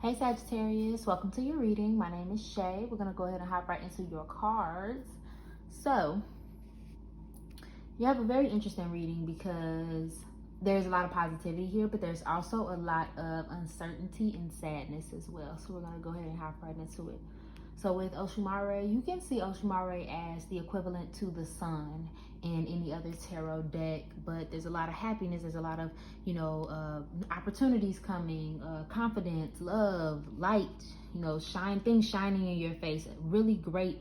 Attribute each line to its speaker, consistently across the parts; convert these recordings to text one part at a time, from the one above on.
Speaker 1: Hey Sagittarius, welcome to your reading. My name is Shay. We're going to go ahead and hop right into your cards. So, you have a very interesting reading because there's a lot of positivity here, but there's also a lot of uncertainty and sadness as well. So we're going to go ahead and hop right into it. So with Oshumare, you can see Oshumare as the equivalent to the sun in any other tarot deck, but there's a lot of happiness, there's a lot of, opportunities coming, confidence, love, light, things shining in your face. Really great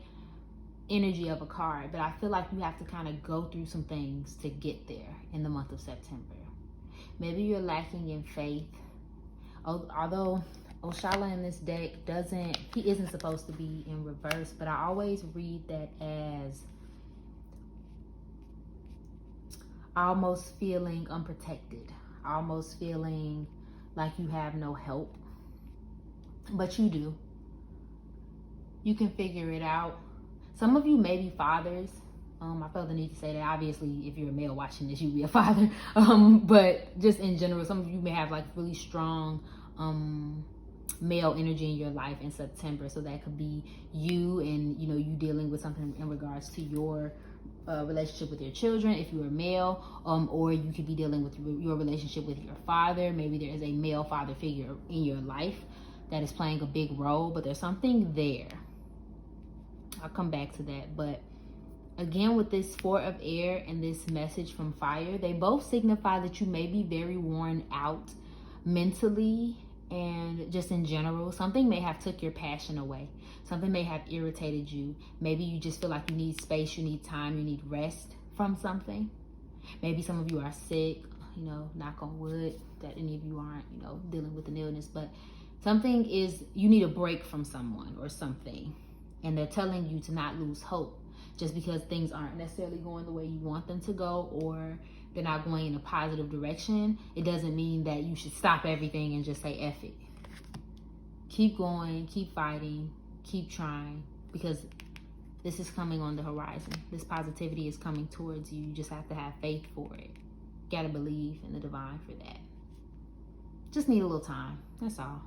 Speaker 1: energy of a card, but I feel like you have to kind of go through some things to get there in the month of September. Maybe you're lacking in faith, although Oshala in this deck he isn't supposed to be in reverse, but I always read that as almost feeling unprotected, almost feeling like you have no help, but you do. You can figure it out. Some of you may be fathers. I felt the need to say that. Obviously, if you're a male watching this, you'd be a father. But just in general, some of you may have like really strong male energy in your life in September. So that could be you and, you dealing with something in regards to your relationship with your children if you're a male, or you could be dealing with your relationship with your father. Maybe there is a male father figure in your life that is playing a big role, but there's something there. I'll come back to that. But again, with this Four of Air and this message from Fire, they both signify that you may be very worn out mentally and just in general. Something may have took your passion away. Something may have irritated you. Maybe you just feel like you need space, you need time, you need rest from something. Maybe some of you are sick, knock on wood that any of you aren't, dealing with an illness, but something is, you need a break from someone or something. And they're telling you to not lose hope just because things aren't necessarily going the way you want them to go, or they're not going in a positive direction. It doesn't mean that you should stop everything and just say F it. Keep going, keep fighting, keep trying, because this is coming on the horizon. This positivity is coming towards you. You just have to have faith for it. Gotta believe in the divine for that. Just need a little time, that's all.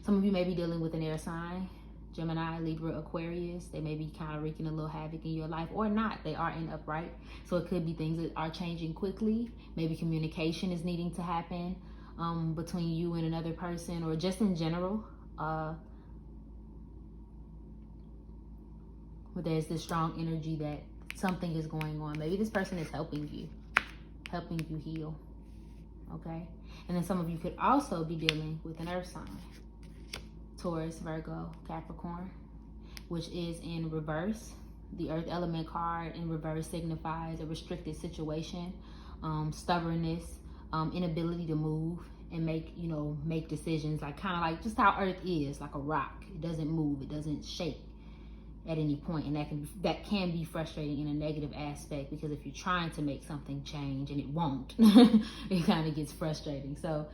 Speaker 1: Some of you may be dealing with an air sign. Gemini, Libra, Aquarius. They may be kind of wreaking a little havoc in your life, or not. They are in upright. So it could be things that are changing quickly. Maybe communication is needing to happen between you and another person, or just in general. But there's this strong energy that something is going on. Maybe this person is helping you heal. Okay? And then some of you could also be dealing with an earth sign. Taurus, Virgo, Capricorn, which is in reverse. The earth element card in reverse signifies a restricted situation, stubbornness, inability to move and make decisions, like kind of like just how earth is, like a rock. It doesn't move, it doesn't shake at any point, and that can be frustrating in a negative aspect, because if you're trying to make something change and it won't, it kind of gets frustrating. So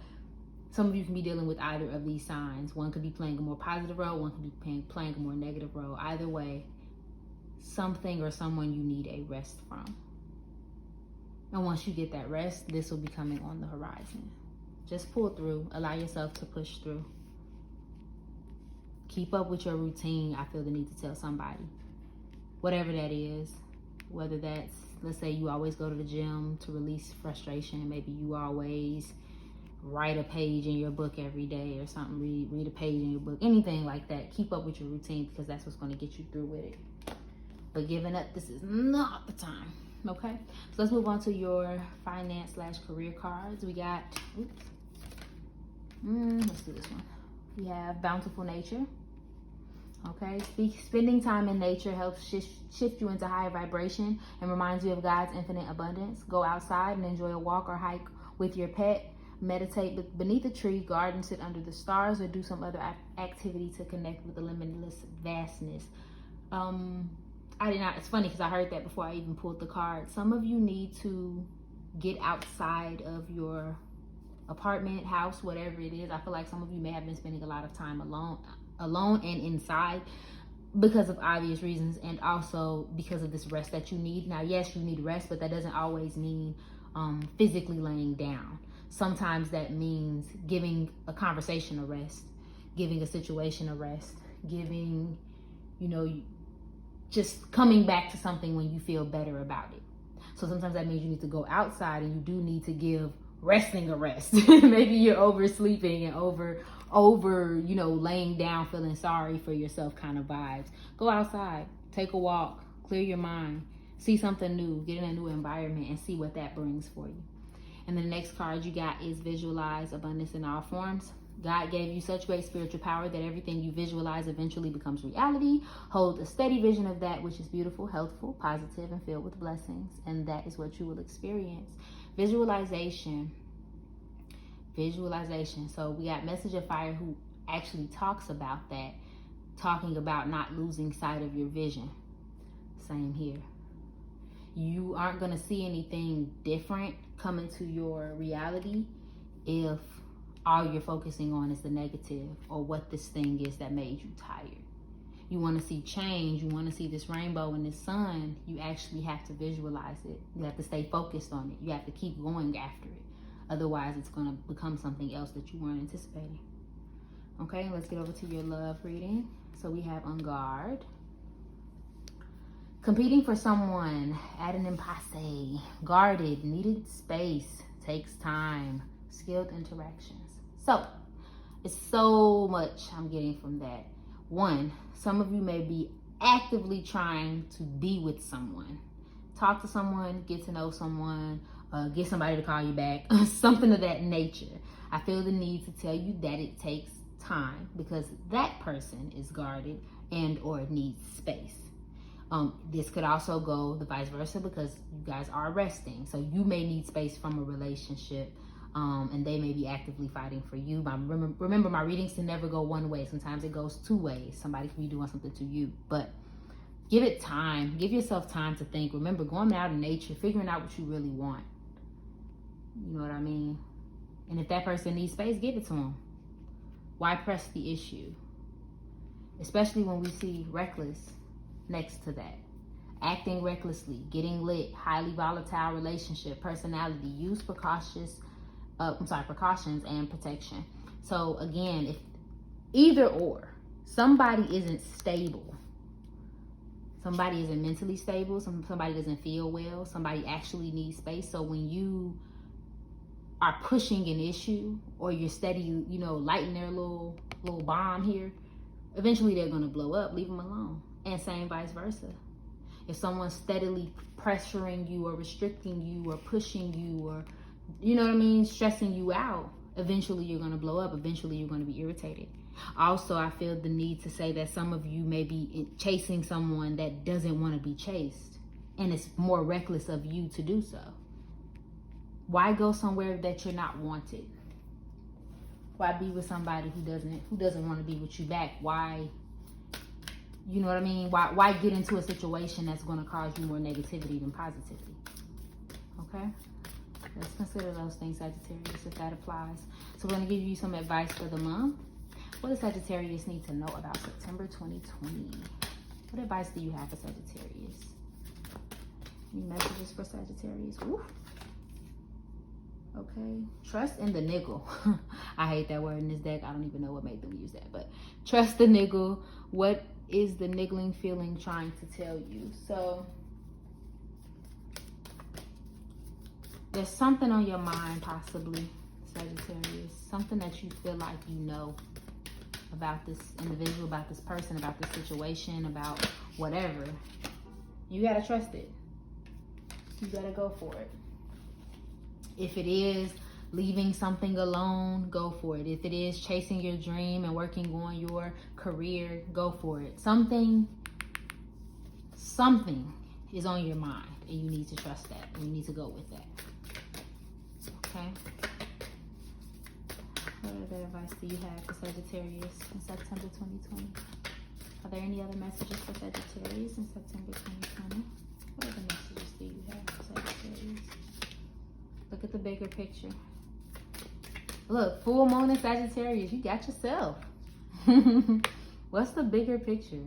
Speaker 1: some of you can be dealing with either of these signs. One could be playing a more positive role, one could be playing a more negative role. Either way, something or someone you need a rest from. And once you get that rest, this will be coming on the horizon. Just pull through, allow yourself to push through. Keep up with your routine, I feel the need to tell somebody. Whatever that is, whether that's, let's say you always go to the gym to release frustration, maybe you always write a page in your book every day or something, read a page in your book, anything like that. Keep up with your routine, because that's what's going to get you through with it. But giving up, this is not the time. Okay, so let's move on to your finance/career cards. We got, let's do this one. We have Bountiful Nature. Okay, spending time in nature helps shift you into higher vibration and reminds you of God's infinite abundance. Go outside and enjoy a walk or hike with your pet. Meditate beneath a tree, garden, sit under the stars, or do some other activity to connect with the limitless vastness. It's funny because I heard that before I even pulled the card. Some of you need to get outside of your apartment, house, whatever it is. I feel like some of you may have been spending a lot of time alone and inside because of obvious reasons, and also because of this rest that you need. Now, yes, you need rest, but that doesn't always mean physically laying down. Sometimes that means giving a conversation a rest, giving a situation a rest, giving, you know, just coming back to something when you feel better about it. So sometimes that means you need to go outside, and you do need to give resting a rest. Maybe you're oversleeping and over, you know, laying down, feeling sorry for yourself kind of vibes. Go outside, take a walk, clear your mind, see something new, get in a new environment, and see what that brings for you. And the next card you got is visualize abundance in all forms. God gave you such great spiritual power that everything you visualize eventually becomes reality. Hold a steady vision of that which is beautiful, healthful, positive, and filled with blessings. And that is what you will experience. Visualization. So we got Message of Fire, who actually talks about that, talking about not losing sight of your vision. Same here. You aren't going to see anything different come into your reality if all you're focusing on is the negative or what this thing is that made you tired. You want to see change. You want to see this rainbow and this sun. You actually have to visualize it. You have to stay focused on it. You have to keep going after it. Otherwise, it's going to become something else that you weren't anticipating. Okay, let's get over to your love reading. So we have on guard. Competing for someone at an impasse. Guarded, needed space, takes time, skilled interactions. So, it's so much I'm getting from that. One, some of you may be actively trying to be with someone. Talk to someone, get to know someone, get somebody to call you back, something of that nature. I feel the need to tell you that it takes time because that person is guarded and or needs space. This could also go the vice versa because you guys are resting. So you may need space from a relationship. And they may be actively fighting for you. But remember, my readings can never go one way. Sometimes it goes two ways. Somebody can be doing something to you. But give it time. Give yourself time to think. Remember, going out in nature, figuring out what you really want. You know what I mean? And if that person needs space, give it to them. Why press the issue? Especially when we see reckless next to that. Acting recklessly, getting lit, highly volatile relationship, personality, use precautions and protection. So again, if either or, somebody isn't stable, somebody isn't mentally stable, somebody doesn't feel well, somebody actually needs space. So when you are pushing an issue or you're steady, you know, lighting their little bomb here, eventually they're going to blow up. Leave them alone. And same vice versa. If someone's steadily pressuring you or restricting you or pushing you or, you know what I mean, stressing you out, eventually you're going to blow up. Eventually you're going to be irritated. Also, I feel the need to say that some of you may be chasing someone that doesn't want to be chased. And it's more reckless of you to do so. Why go somewhere that you're not wanted? Why be with somebody who doesn't want to be with you back? Why, you know what I mean? Why get into a situation that's going to cause you more negativity than positivity? Okay? Let's consider those things, Sagittarius, if that applies. So we're going to give you some advice for the month. What does Sagittarius need to know about September 2020? What advice do you have for Sagittarius? Any messages for Sagittarius? Ooh. Okay. Trust in the niggle. I hate that word in this deck. I don't even know what made them use that. But trust the niggle. What is the niggling feeling trying to tell you? So there's something on your mind, possibly, Sagittarius. Something that you feel like you know about this individual, about this person, about this situation, about whatever. You got to trust it. You got to go for it. If it is leaving something alone, go for it. If it is chasing your dream and working on your career, go for it. Something is on your mind and you need to trust that. And you need to go with that. Okay? What other advice do you have for Sagittarius in September 2020? Are there any other messages for Sagittarius in September 2020? What other messages do you have for Sagittarius? Look at the bigger picture. Look, full moon in Sagittarius. You got yourself. What's the bigger picture?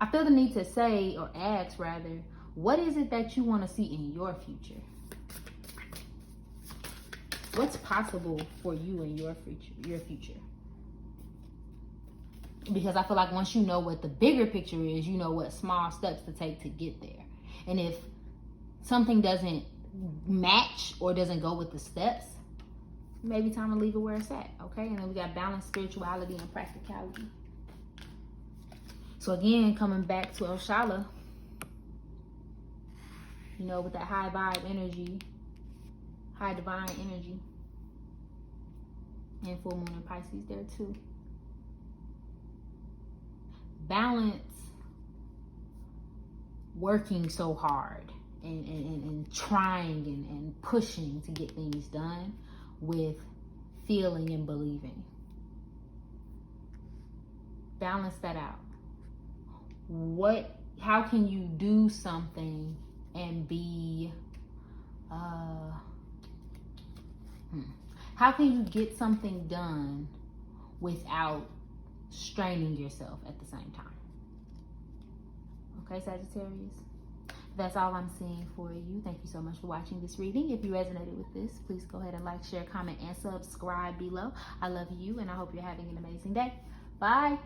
Speaker 1: I feel the need to say, or ask rather, what is it that you want to see in your future? What's possible for you in your future? Because I feel like once you know what the bigger picture is, you know what small steps to take to get there. And if something doesn't match or doesn't go with the steps, maybe time to leave it where it's at, okay? And then we got balance, spirituality, and practicality. So again, coming back to Oshala, you know, with that high vibe energy, high divine energy, and full moon in Pisces there too. Balance working so hard and trying and pushing to get things done with feeling and believing. Balance that out. How can you do something and be, how can you get something done without straining yourself at the same time? Okay, Sagittarius? That's all I'm seeing for you. Thank you so much for watching this reading. If you resonated with this, please go ahead and like, share, comment, and subscribe below. I love you, and I hope you're having an amazing day. Bye.